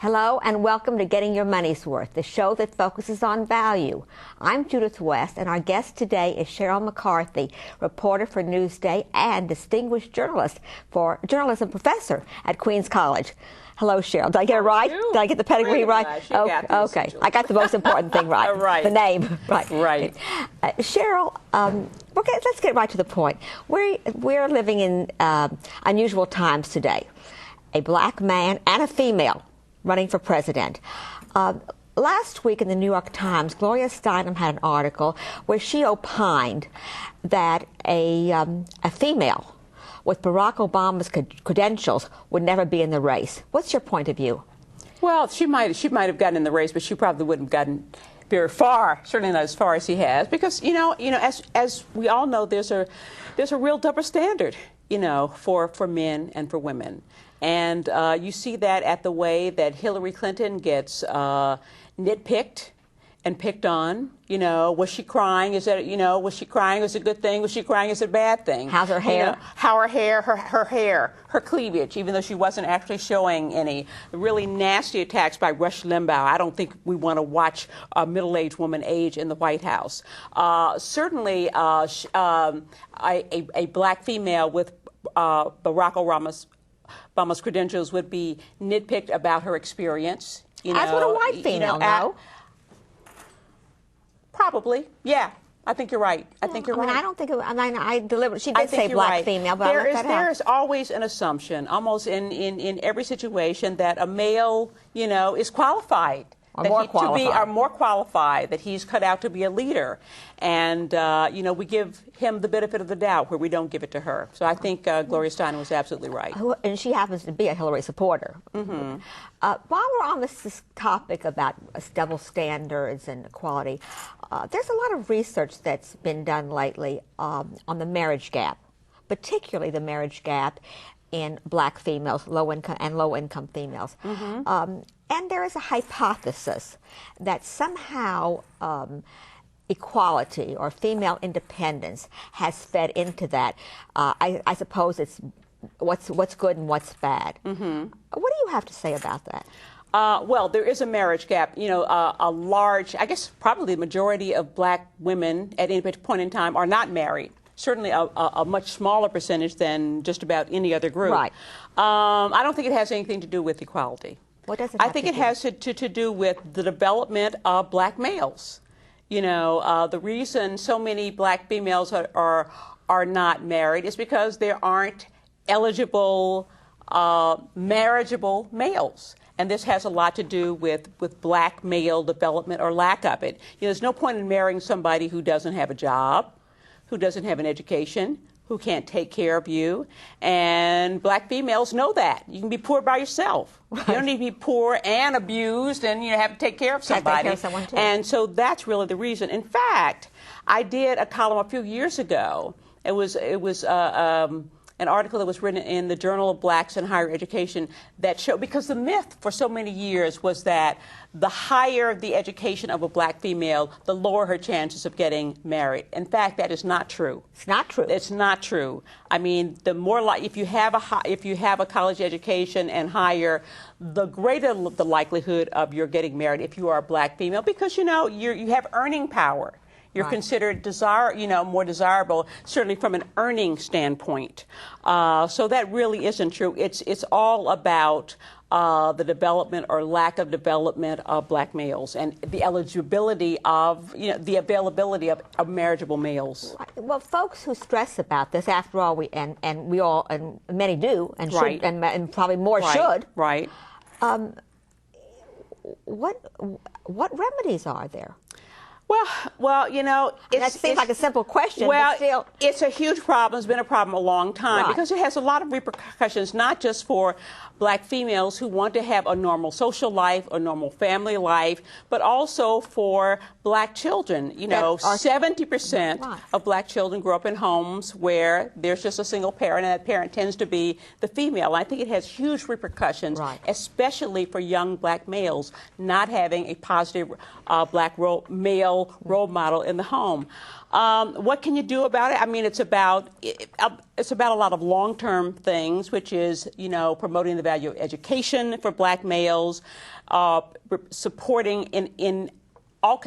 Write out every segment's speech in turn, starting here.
Hello and welcome to Getting Your Money's Worth, the show that focuses on value. I'm Judith West, and our guest today is Sheryl McCarthy, reporter for NewsDay and distinguished journalism professor at Queens College. Hello, Sheryl. Did I get it right? Did I get the pedigree right? Okay. I got the most important thing right. Right. The name. Right. Sheryl, let's get right to the point. We're living in unusual times today. A black man and a female running for president. Last week in the New York Times, Gloria Steinem had an article where she opined that a female with Barack Obama's credentials would never be in the race. What's your point of view? Well, she might have gotten in the race, but she probably wouldn't have gotten very far. Certainly not as far as he has, because as we all know, there's a real double standard, for men and for women. And you see that at the way that Hillary Clinton gets nitpicked and picked on. Was she crying? Was she crying is a good thing? Was she crying is a bad thing? How's her hair? How her hair, her cleavage, even though she wasn't actually showing any. Really nasty attacks by Rush Limbaugh. I don't think we want to watch a middle-aged woman age in the White House. Certainly, a black female with Barack Obama's credentials would be nitpicked about her experience. As would a white female, no? Probably, yeah. I think you're right. I think you're right. I don't think she did say black female, but there is always an assumption, almost in every situation, that a male, is qualified. More qualified, that he's cut out to be a leader. And, we give him the benefit of the doubt where we don't give it to her. So I think Gloria Steinem was absolutely right. And she happens to be a Hillary supporter. Mm-hmm. While we're on this topic about double standards and equality, there's a lot of research that's been done lately on the marriage gap, particularly the marriage gap in black females, low-income females. Mm-hmm. And there is a hypothesis that somehow equality or female independence has fed into that. I suppose it's what's good and what's bad. Mm-hmm. What do you have to say about that? Well, there is a marriage gap. A large, I guess probably the majority of black women at any point in time are not married. Certainly a much smaller percentage than just about any other group. Right. I don't think it has anything to do with equality. What does it have I think to it do? has to do with the development of black males. The reason so many black females are not married is because there aren't eligible, marriageable males. And this has a lot to do with black male development or lack of it. There's no point in marrying somebody who doesn't have a job, who doesn't have an education, who can't take care of you. And black females know that. You can be poor by yourself. Right. You don't need to be poor and abused and have to take care of somebody. Take care of someone too. And so that's really the reason. In fact, I did a column a few years ago. It was an article that was written in the Journal of Blacks in Higher Education that showed, because the myth for so many years was that the higher the education of a black female, the lower her chances of getting married. In fact, that is not true. It's not true. It's not true. I mean, the more if you have a college education and higher, the greater the likelihood of your getting married if you are a black female, because you have earning power. You're considered more desirable, certainly from an earning standpoint. So that really isn't true. It's all about the development or lack of development of black males and the eligibility of, the availability of marriageable males. Well, folks who stress about this, after all, and many do, and should, and probably more should. Right. What remedies are there? Well, that seems like a simple question. Well, but still, it's a huge problem. It's been a problem a long time because it has a lot of repercussions, not just for black females who want to have a normal social life, a normal family life, but also for black children. 70% of black children grow up in homes where there's just a single parent, and that parent tends to be the female. I think it has huge repercussions, especially for young black males not having a positive black male male role model in the home. What can you do about it? I mean, it's about a lot of long-term things, which is, you know, promoting the value of education for black males, supporting in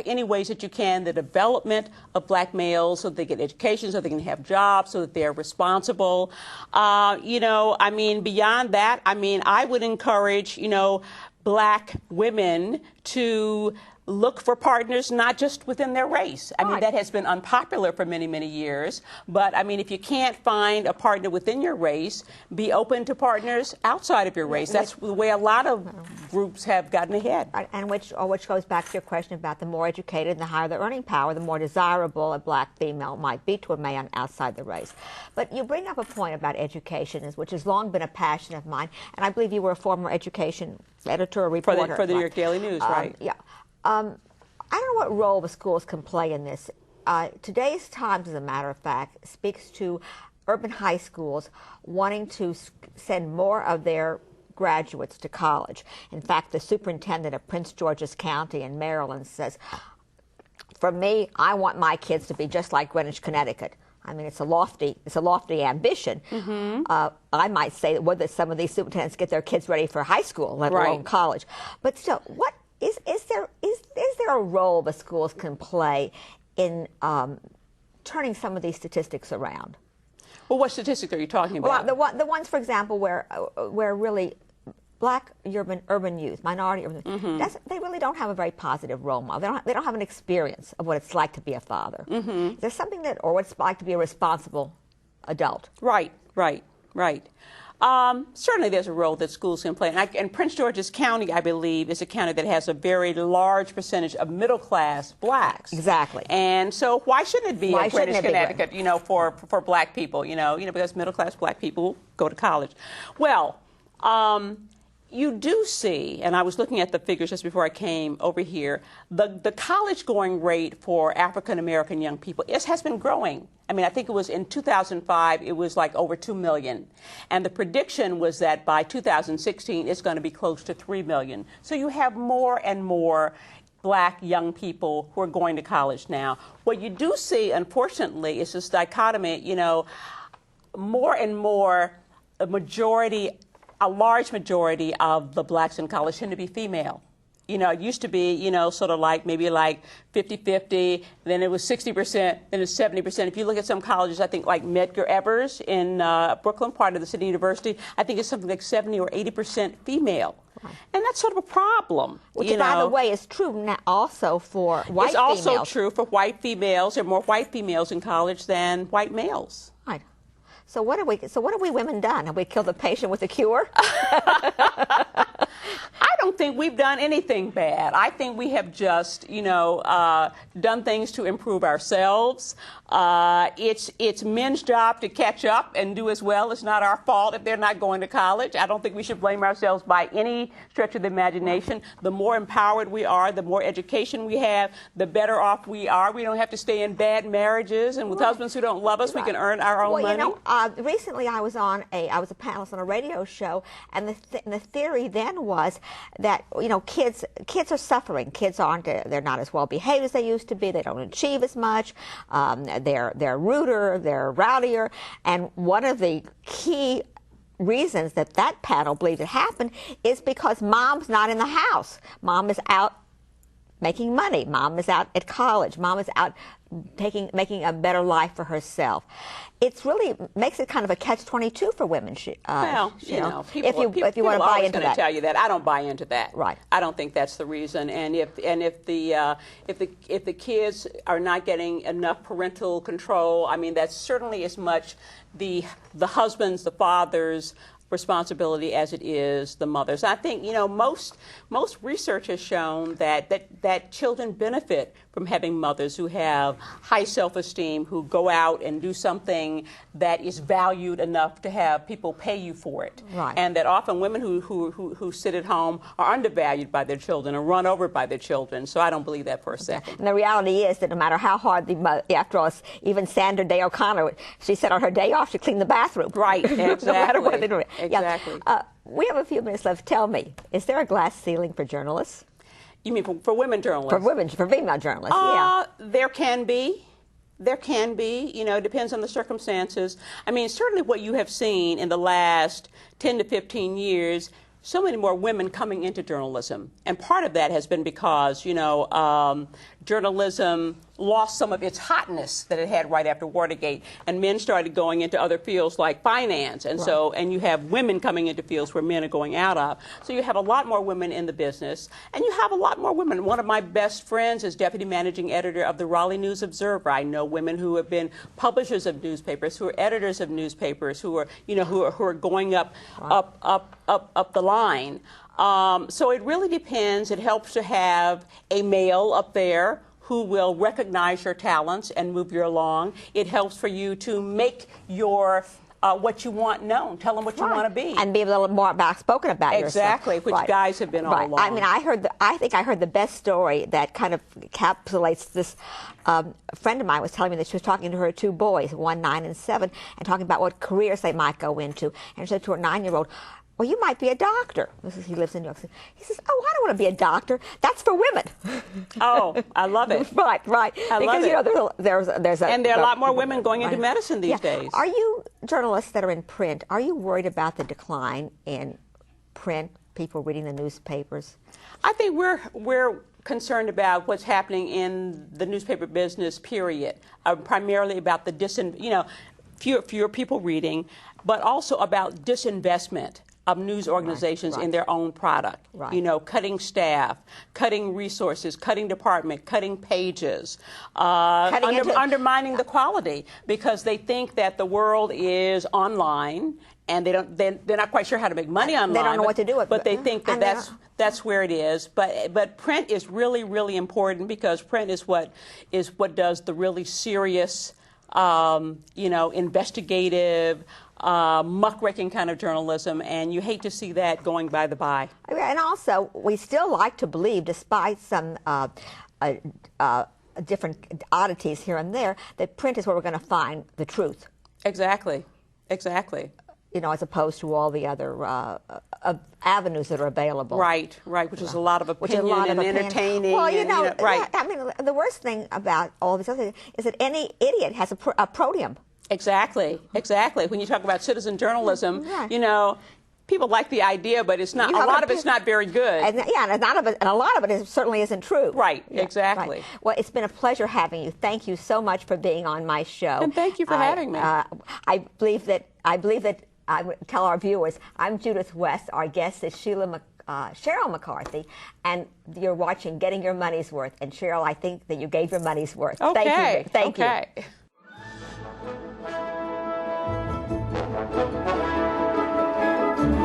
any ways that you can the development of black males so that they get education, so they can have jobs, so that they're responsible. You know, I mean, beyond that, I mean, I would encourage, you know, black women to look for partners not just within their race. I mean, that has been unpopular for many, many years. But, I mean, if you can't find a partner within your race, be open to partners outside of your race. That's the way a lot of groups have gotten ahead. And which goes back to your question about the more educated and the higher the earning power, the more desirable a black female might be to a man outside the race. But you bring up a point about education, which has long been a passion of mine. And I believe you were a former education editor or reporter. For the New York Daily News, right. Yeah. I don't know what role the schools can play in this. Today's Times, as a matter of fact, speaks to urban high schools wanting to send more of their graduates to college. In fact, the superintendent of Prince George's County in Maryland says, for me, I want my kids to be just like Greenwich, Connecticut. I mean, it's a lofty ambition. Mm-hmm. I might say that whether some of these superintendents get their kids ready for high school, let alone college. But still, what is there a role the schools can play in turning some of these statistics around? Well, what statistics are you talking about? Well, the ones, for example, where really black urban youth, minority urban youth, they really don't have a very positive role model. They don't have an experience of what it's like to be a father. Mm-hmm. Is there something or what it's like to be a responsible adult? Right. Certainly there's a role that schools can play. And Prince George's County, I believe, is a county that has a very large percentage of middle-class blacks. Exactly. And so why shouldn't it be in Greenwich, Connecticut, you know, for black people, you know, because middle-class black people go to college. Well, you do see, and I was looking at the figures just before I came over here, the college-going rate for African-American young people has been growing. I mean, I think it was in 2005, it was like over 2 million. And the prediction was that by 2016, it's going to be close to 3 million. So you have more and more black young people who are going to college now. What you do see, unfortunately, is this dichotomy, you know, more and more, a large majority of the blacks in college tend to be female. You know, it used to be, you know, sort of like maybe like 50-50, then it was 60%, then it's 70%. If you look at some colleges, I think like Medgar Evers in Brooklyn, part of the City University, I think it's something like 70 or 80% female. Right. And that's sort of a problem. Which, by the way, is true now also for white females. It's also true for white females. There are more white females in college than white males. Right. So what have we women done? Have we killed the patient with a cure? I don't think we've done anything bad. I think we have just, you know, done things to improve ourselves. It's men's job to catch up and do as well. It's not our fault if they're not going to college. I don't think we should blame ourselves by any stretch of the imagination. The more empowered we are, the more education we have, the better off we are. We don't have to stay in bad marriages and with husbands who don't love us. We can earn our own money. You know, recently I was a panelist on a radio show, and the theory then was that, you know, kids are suffering. Kids they're not as well behaved as they used to be. They don't achieve as much. They're ruder, they're rowdier, and one of the key reasons that panel believed it happened is because mom's not in the house. Mom is out making money. Mom is out at college. Mom is out making a better life for herself. It really makes it kind of a catch-22 for women. Well, you know, people if you want to buy into that, tell you that. I don't buy into that. Right. I don't think that's the reason. And if the kids are not getting enough parental control, I mean, that's certainly as much the husband's, the father's responsibility as it is the mother's. I think, you know, most research has shown that children benefit from having mothers who have high self-esteem, who go out and do something that is valued enough to have people pay you for it. Right. And that often women who sit at home are undervalued by their children and run over by their children. So I don't believe that for a second. And the reality is that no matter how hard after all, even Sandra Day O'Connor, she said on her day off, she cleaned the bathroom. Right, exactly. No matter what they're doing. Exactly. Yeah. We have a few minutes left. Tell me, is there a glass ceiling for journalists? You mean for women journalists? For female journalists, yeah. There can be. There can be, it depends on the circumstances. I mean, certainly what you have seen in the last 10 to 15 years, so many more women coming into journalism. And part of that has been because, journalism lost some of its hotness that it had right after Watergate, and men started going into other fields like finance, and and you have women coming into fields where men are going out of. So you have a lot more women in the business, and you have a lot more women. One of my best friends is deputy managing editor of the Raleigh News Observer. I know women who have been publishers of newspapers, who are editors of newspapers, who are, who are going up the line. So it really depends. It helps to have a male up there who will recognize your talents and move you along. It helps for you to make your what you want known. Tell them what you want to be. And be a little more outspoken about yourself. Exactly, which guys have been all along. I mean, I think I heard the best story that kind of encapsulates this. A friend of mine was telling me that she was talking to her two boys, 1, 9, and 7, and talking about what careers they might go into. And she said to her 9-year-old, well, you might be a doctor. He lives in New York City. He says, oh, I don't want to be a doctor. That's for women. Oh, I love it. Right. I love it. There's and there are a lot more women going into medicine these days. Are you, journalists that are in print, are you worried about the decline in print, people reading the newspapers? I think we're concerned about what's happening in the newspaper business, period. Primarily about the fewer people reading, but also about disinvestment of news organizations in their own product. Cutting staff, cutting resources, cutting department, cutting pages, undermining the quality because they think that the world is online and they're not quite sure how to make money online. They don't know what to do with it. But they think that that's where it is. But print is really, really important because print is what does the really serious, investigative, muckraking kind of journalism, and you hate to see that going by the by. And also, we still like to believe, despite some different oddities here and there, that print is where we're going to find the truth. Exactly. As opposed to all the other avenues that are available. Right, which is a lot of opinion and entertaining. Well, right. I mean, the worst thing about all these other things is that any idiot has a podium. Exactly. When you talk about citizen journalism, people like the idea, but it's not. A lot of it's not very good. And a lot of it certainly isn't true. Right. Exactly. Right. Well, it's been a pleasure having you. Thank you so much for being on my show. And thank you for having me. I believe that I would tell our viewers, I'm Judith West. Our guest is Sheryl McCarthy, and you're watching Getting Your Money's Worth. And Sheryl, I think that you gave your money's worth. Okay. Thank you.